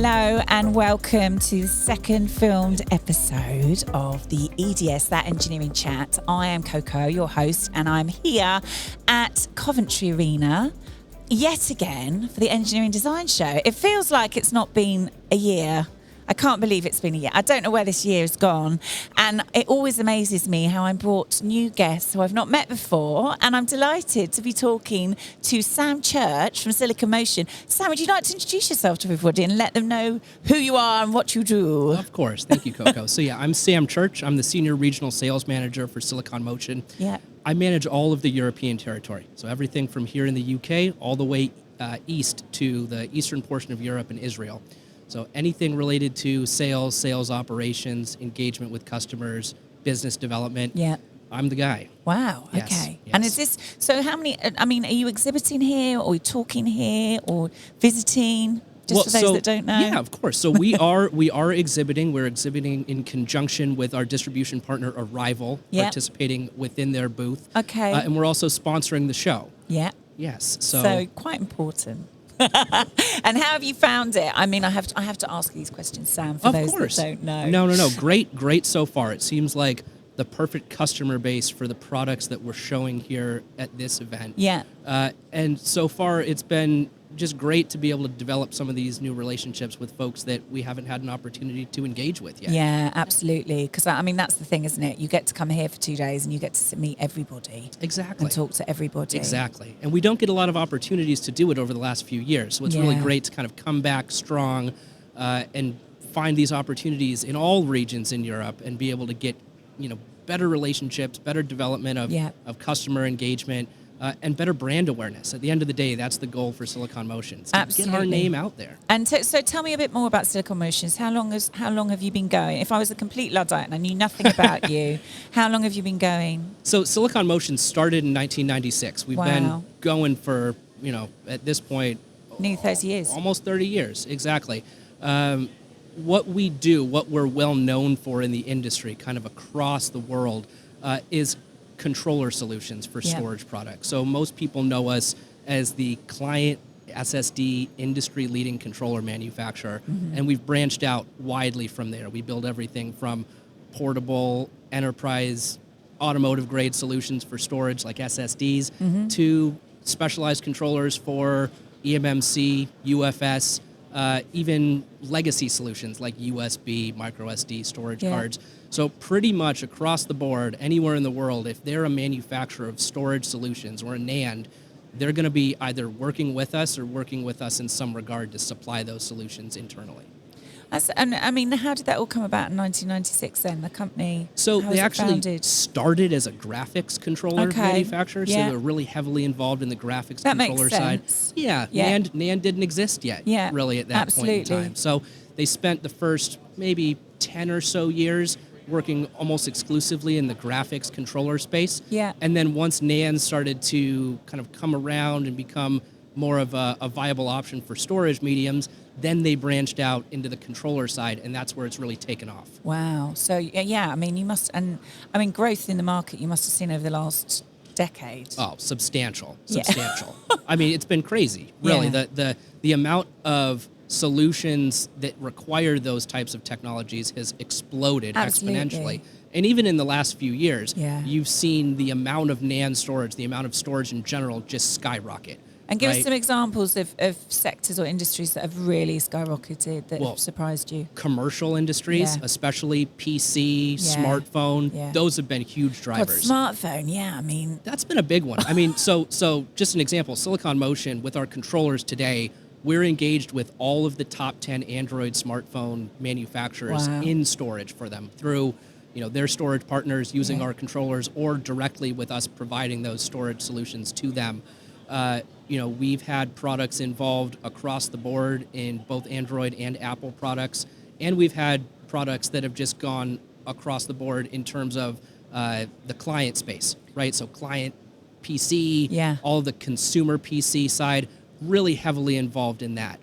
Hello and welcome to the second filmed episode of the EDS, That Engineering Chat. I am Coco, your host, and I'm here at Coventry Arena yet again for the Engineering Design Show. It feels like it's not been a year. I can't believe it's been a year. I don't know where this year has gone. And it always amazes me how I'm brought new guests who I've not met before. And I'm delighted to be talking to Sam Church from Silicon Motion. Sam, would you like to introduce yourself to everybody and let them know who you are and what you do? Of course. Thank you, Coco. So yeah, I'm Sam Church. I'm the Senior Regional Sales Manager for Silicon Motion. Yeah. I manage all of the European territory. So everything from here in the UK all the way east to the eastern portion of Europe and Israel. So anything related to sales, sales operations, engagement with customers, business development, Yeah. I'm the guy. Wow. Yes, Okay. yes. And is this, so how many, I mean, are you exhibiting here or are you talking here or visiting? Just for those that don't know. Yeah, of course. So we are exhibiting. We're exhibiting in conjunction with our distribution partner Arrival, Yep. participating within their booth. Okay. And we're also sponsoring the show. Yeah. Yes. So quite important. And how have you found it? I mean, I have to ask these questions, Sam, for Of those course. that don't know. No. Great so far. It seems like the perfect customer base for the products that we're showing here at this event. Yeah. And so far, it's been just great to be able to develop some of these new relationships with folks that we haven't had an opportunity to engage with yet. Yeah, absolutely. Because, I mean, that's the thing, isn't it? You get to come here for 2 days and you get to meet everybody. Exactly. And talk to everybody. Exactly. And we don't get a lot of opportunities to do it over the last few years. So it's really Yeah. great to kind of come back strong and find these opportunities in all regions in Europe and be able to get, better relationships, better development of customer engagement, and better brand awareness. At the end of the day, that's the goal for Silicon Motion, is to Absolutely. get our name out there. And so tell me a bit more about Silicon Motions. How long have you been going? If I was a complete Luddite and I knew nothing about you, how long have you been going? So Silicon Motion started in 1996. We've been going for, at this point, Nearly 30 years. Almost 30 years, exactly. What we do, what we're well known for in the industry, kind of across the world, is controller solutions for storage products. So most people know us as the client SSD industry-leading controller manufacturer, and we've branched out widely from there. We build everything from portable, enterprise, automotive-grade solutions for storage like SSDs to specialized controllers for eMMC, UFS, even legacy solutions like USB, micro SD storage cards. So pretty much across the board, anywhere in the world, if they're a manufacturer of storage solutions or a NAND, they're going to be either working with us or working with us in some regard to supply those solutions internally. And I mean, how did that all come about in 1996 then, the company? So how they was it actually founded? started as a graphics controller manufacturer, so they're really heavily involved in the graphics controller side. Sense. Yeah. NAND didn't exist yet, really, at that point in time. So they spent the first maybe 10 or so years working almost exclusively in the graphics controller space. Yeah. And then once NAND started to kind of come around and become more of a viable option for storage mediums, then they branched out into the controller side, and that's where it's really taken off. Wow. So, I mean, growth in the market you must have seen over the last decade. Oh, substantial. I mean, it's been crazy, really. Yeah. The amount of solutions that require those types of technologies has exploded exponentially. And even in the last few years, you've seen the amount of NAND storage, the amount of storage in general, just skyrocket. And give us some examples of sectors or industries that have really skyrocketed that have surprised you. Commercial industries, especially PC, smartphone, those have been huge drivers. Smartphone, I mean. That's been a big one. I mean, so just an example, Silicon Motion, with our controllers today, we're engaged with all of the top 10 Android smartphone manufacturers in storage for them through their storage partners using our controllers or directly with us providing those storage solutions to them. We've had products involved across the board in both Android and Apple products, and we've had products that have just gone across the board in terms of the client space, right? So client PC, all the consumer PC side, really heavily involved in that.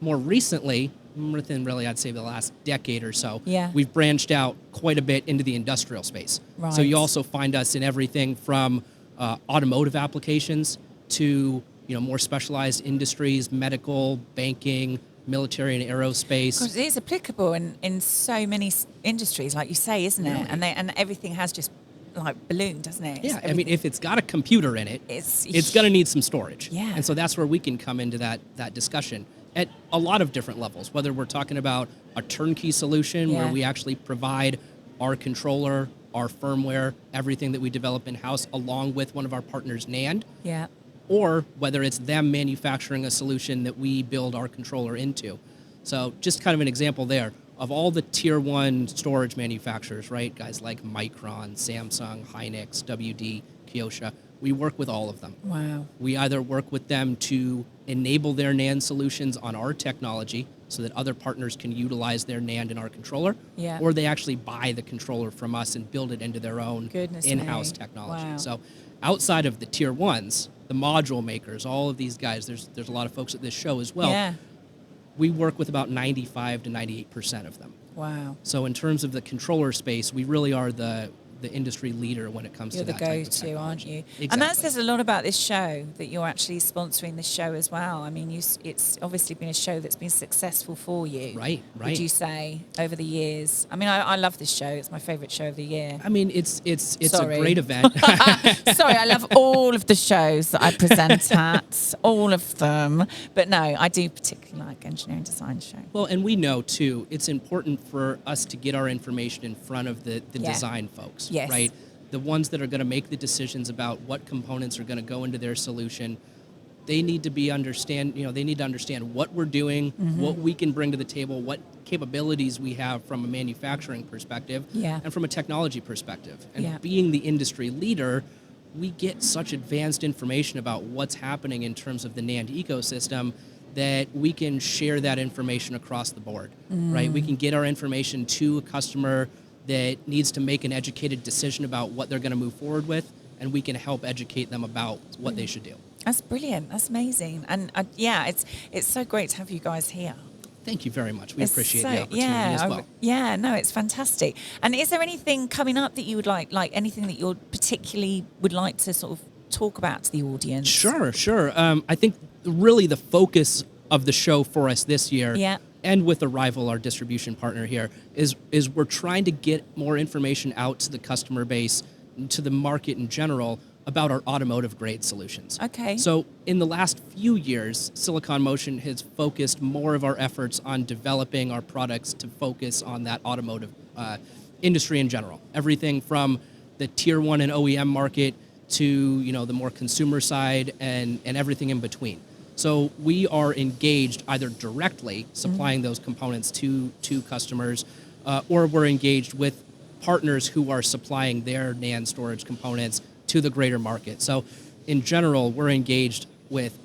More recently, within really I'd say the last decade or so, we've branched out quite a bit into the industrial space. Right. So you also find us in everything from automotive applications to more specialized industries, medical, banking, military and aerospace. Because it is applicable in so many industries, like you say, isn't it? Really? And everything has just like ballooned, doesn't it? Yeah, I mean, if it's got a computer in it, It's- it's going to need some storage. Yeah. And so that's where we can come into that discussion at a lot of different levels, whether we're talking about a turnkey solution where Yeah. we actually provide our controller, our firmware, everything that we develop in-house along with one of our partners' NAND, yeah. or whether it's them manufacturing a solution that we build our controller into. So just kind of an example there of all the tier one storage manufacturers, right? Guys like Micron, Samsung, Hynix, WD, Kyocera. We work with all of them. Wow. We either work with them to enable their NAND solutions on our technology so that other partners can utilize their NAND in our controller, Yeah. or they actually buy the controller from us and build it into their own Goodness in-house me. technology. Wow. So outside of the tier ones, the module makers, all of these guys, there's a lot of folks at this show as well. Yeah. We work with about 95 to 98% of them. Wow. So in terms of the controller space, we really are the industry leader when it comes You're to the that type of go-to, technology. aren't you? Exactly. And that says a lot about this show, that you're actually sponsoring the show as well. I mean, it's obviously been a show that's been successful for you. Right. Would you say, over the years? I mean, I love this show. It's my favourite show of the year. I mean, it's Sorry. a great event. Sorry, I love all of the shows that I present at, all of them. But no, I do particularly like engineering design show. Well, and we know, too, it's important for us to get our information in front of the Yeah. design folks, Yes. right? The ones that are going to make the decisions about what components are going to go into their solution. They need to they need to understand what we're doing, Mm-hmm. what we can bring to the table, what capabilities we have from a manufacturing perspective, Yeah. and from a technology perspective. And Yeah. being the industry leader, we get such advanced information about what's happening in terms of the NAND ecosystem that we can share that information across the board, right? We can get our information to a customer that needs to make an educated decision about what they're going to move forward with, and we can help educate them about what they should do. That's brilliant. That's amazing. And yeah, it's so great to have you guys here. Thank you very much. We It's appreciate so- the opportunity as well. Yeah, no, it's fantastic. And is there anything coming up that you would like anything that you particularly would like to sort of talk about to the audience? Sure. I think really the focus of the show for us this year, Yeah. and with Arrival, our distribution partner here, is we're trying to get more information out to the customer base, to the market in general, about our automotive grade solutions. Okay. So in the last few years, Silicon Motion has focused more of our efforts on developing our products to focus on that automotive industry in general. Everything from the tier one and OEM market to the more consumer side and everything in between. So we are engaged either directly supplying those components to customers, or we're engaged with partners who are supplying their NAND storage components to the greater market. So in general, we're engaged with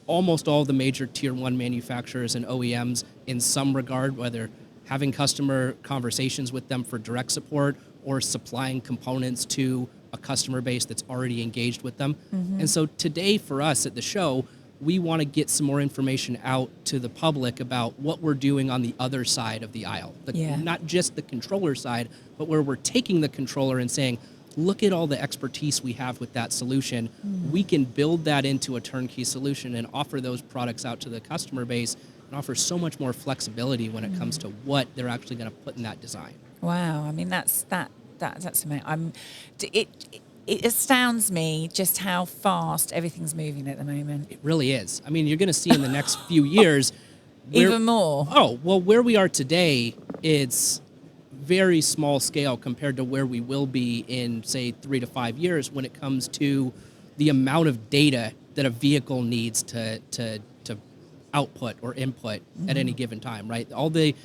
almost all the major tier one manufacturers and OEMs in some regard, whether having customer conversations with them for direct support or supplying components to a customer base that's already engaged with them. And so today for us at the show, we want to get some more information out to the public about what we're doing on the other side of the aisle. Yeah. Not just the controller side, but where we're taking the controller and saying, look at all the expertise we have with that solution. We can build that into a turnkey solution and offer those products out to the customer base and offer so much more flexibility when it comes to what they're actually going to put in that design. Wow. I mean, that's amazing. It astounds me just how fast everything's moving at the moment. It really is. I mean, you're going to see in the next few years. Even more. Oh, well, where we are today, it's very small scale compared to where we will be in, say, 3 to 5 years when it comes to the amount of data that a vehicle needs to output or input at any given time, right? All the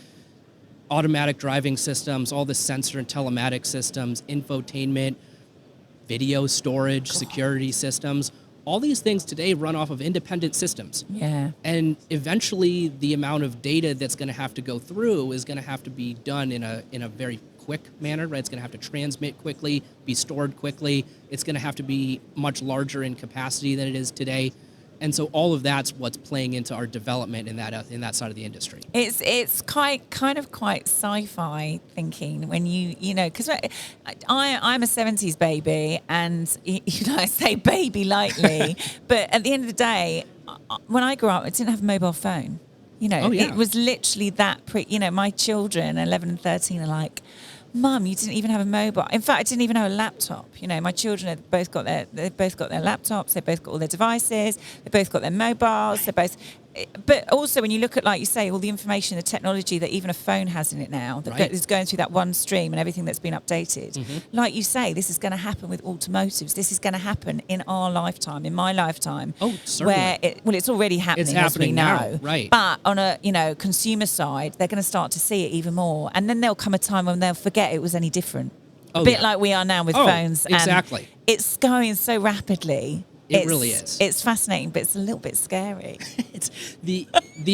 automatic driving systems, all the sensor and telematic systems, infotainment, video storage, security systems, all these things today run off of independent systems. Yeah. And eventually the amount of data that's going to have to go through is going to have to be done in a very quick manner, right? It's going to have to transmit quickly, be stored quickly. It's going to have to be much larger in capacity than it is today. And so all of that's what's playing into our development in that side of the industry. It's kind of quite sci-fi thinking when you know, because I'm a 70s baby, and I say baby lightly, but at the end of the day, when I grew up, I didn't have a mobile phone. Oh, yeah. It was literally that. My children, 11 and 13, are like, Mum, you didn't even have a mobile. In fact, I didn't even have a laptop. My children have both got they've both got their laptops. They've both got all their devices. They've both got their mobiles. They're both. But also, when you look at, like you say, all the information, the technology that even a phone has in it now, that is going through that one stream and everything that's been updated. Like you say, this is going to happen with automotives. This is going to happen in our lifetime, in my lifetime. Oh, certainly. It's already happening. It's happening as we now, know. right? But on a consumer side, they're going to start to see it even more, and then there'll come a time when they'll forget it was any different. A bit like we are now with phones. Exactly. And it's going so rapidly. It really is. It's fascinating, but it's a little bit scary. It's the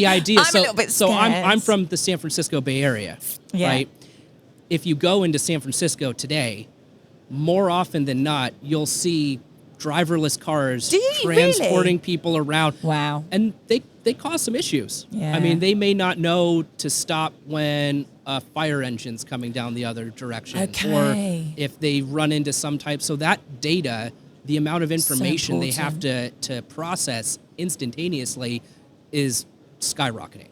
idea. I'm a little bit so scared. I'm from the San Francisco Bay Area, right? If you go into San Francisco today, more often than not, you'll see driverless cars transporting people around. Wow. And they cause some issues. Yeah. I mean, they may not know to stop when a fire engine's coming down the other direction. Okay. Or if they run into some type. So that data, the amount of information they have to process instantaneously is skyrocketing.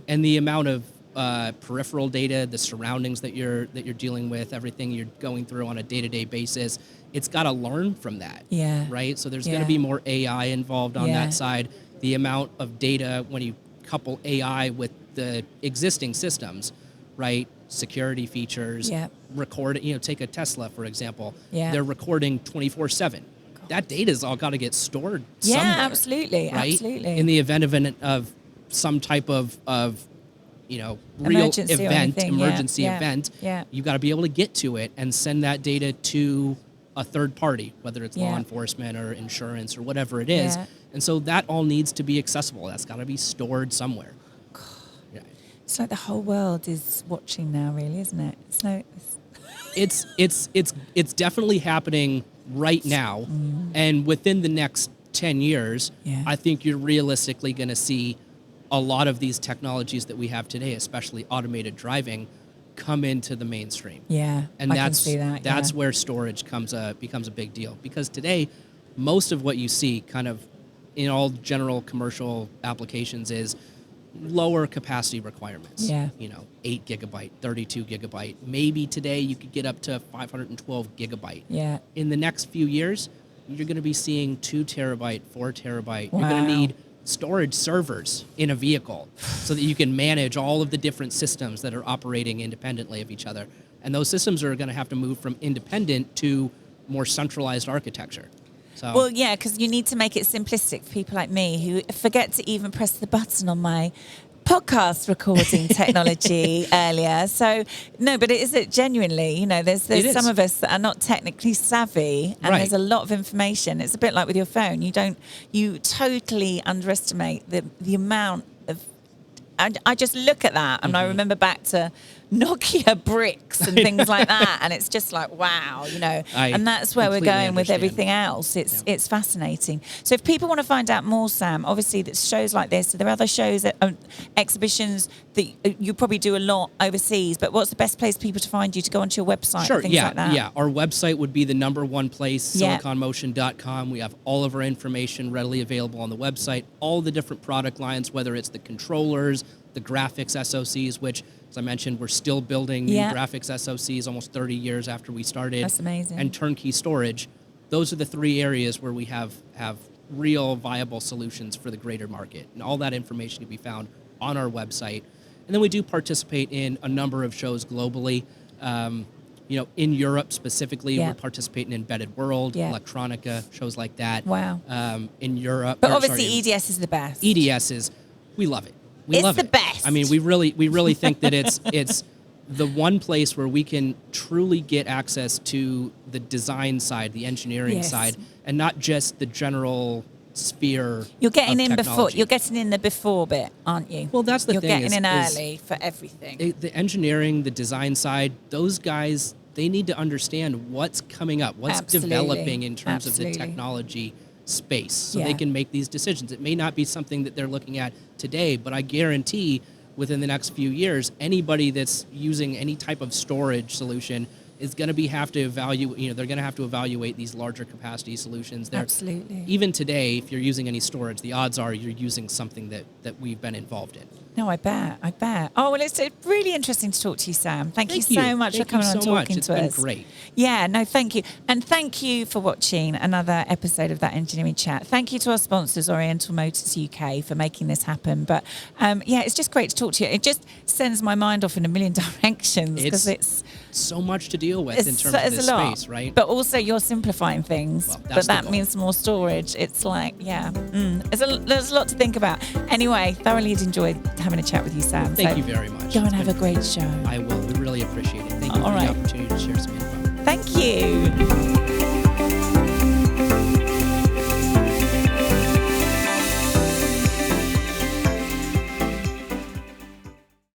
And the amount of peripheral data, the surroundings that you're dealing with, everything you're going through on a day-to-day basis, it's got to learn from that. Yeah. Right? So there's going to be more AI involved on that side. The amount of data, when you couple AI with the existing systems, right? Security features, recording, take a Tesla, for example. Yeah. They're recording 24/7. That data's all got to get stored somewhere. Yeah, absolutely. Right? Absolutely. In the event of some type of real Emergency emergency event, you've got to be able to get to it and send that data to a third party, whether it's law enforcement or insurance or whatever it is. And so that all needs to be accessible. That's got to be stored somewhere. It's like the whole world is watching now, really, isn't it? It's definitely happening right now, and within the next 10 years, I think you're realistically going to see a lot of these technologies that we have today, especially automated driving, come into the mainstream. Yeah, and I can see that. That's where storage becomes a big deal, because today, most of what you see, kind of in all general commercial applications, is lower capacity requirements. 8 gigabyte, 32 gigabyte. Maybe today you could get up to 512 gigabyte. In the next few years, you're going to be seeing 2 terabyte, 4 terabyte. You're going to need storage servers in a vehicle so that you can manage all of the different systems that are operating independently of each other. And those systems are going to have to move from independent to more centralized architecture. So. Well, yeah, because you need to make it simplistic for people like me who forget to even press the button on my podcast recording technology earlier. So, no, but it is genuinely, there's some of us that are not technically savvy, and there's a lot of information. It's a bit like with your phone. You totally underestimate the amount of, I just look at that and I remember back to Nokia bricks and things like that, and it's just like, wow, and that's where we're going with everything else. It's fascinating. So if people want to find out more, Sam, obviously there's shows like this. So there are other shows, exhibitions that you probably do a lot overseas, but what's the best place for people to find you, to go onto your website? Sure, and things like that? Yeah. Our website would be the number one place, siliconmotion.com. We have all of our information readily available on the website, all the different product lines, whether it's the controllers, the graphics SoCs, which, as I mentioned, we're still building new graphics SoCs almost 30 years after we started. That's amazing. And turnkey storage. Those are the 3 areas where we have real viable solutions for the greater market. And all that information can be found on our website. And then we do participate in a number of shows globally. In Europe specifically, we're participating in Embedded World, Electronica, shows like that. Wow. In Europe. But obviously EDS is the best. EDS is, we love it. It's the best. I mean, we really think that it's the one place where we can truly get access to the design side, the engineering side, and not just the general sphere. You're getting of in technology. before. You're getting in the before bit, aren't you? Well, that's the You're thing. You're getting in early for everything. The engineering, the design side, those guys, they need to understand what's coming up, what's developing in terms of the technology space, so they can make these decisions. It may not be something that they're looking at today, but I guarantee within the next few years, anybody that's using any type of storage solution is going to have to evaluate. They're going to have to evaluate these larger capacity solutions. Absolutely. Even today, if you're using any storage, the odds are you're using something that we've been involved in. No, I bet. Oh, well, it's really interesting to talk to you, Sam. Thank you so much for coming on and talking to us. It's been great. Yeah, no, thank you. And thank you for watching another episode of That Engineering Chat. Thank you to our sponsors, Oriental Motors UK, for making this happen. But it's just great to talk to you. It just sends my mind off in a million directions because it's so much to deal with in terms of this space, right? But also you're simplifying things, but that means more storage. It's like, there's a lot to think about. Anyway, thoroughly enjoyed having a chat with you, Sam. Thank you very much. Go and have a great show. I will. We really appreciate it. Thank you for the opportunity to share some info. Thank you.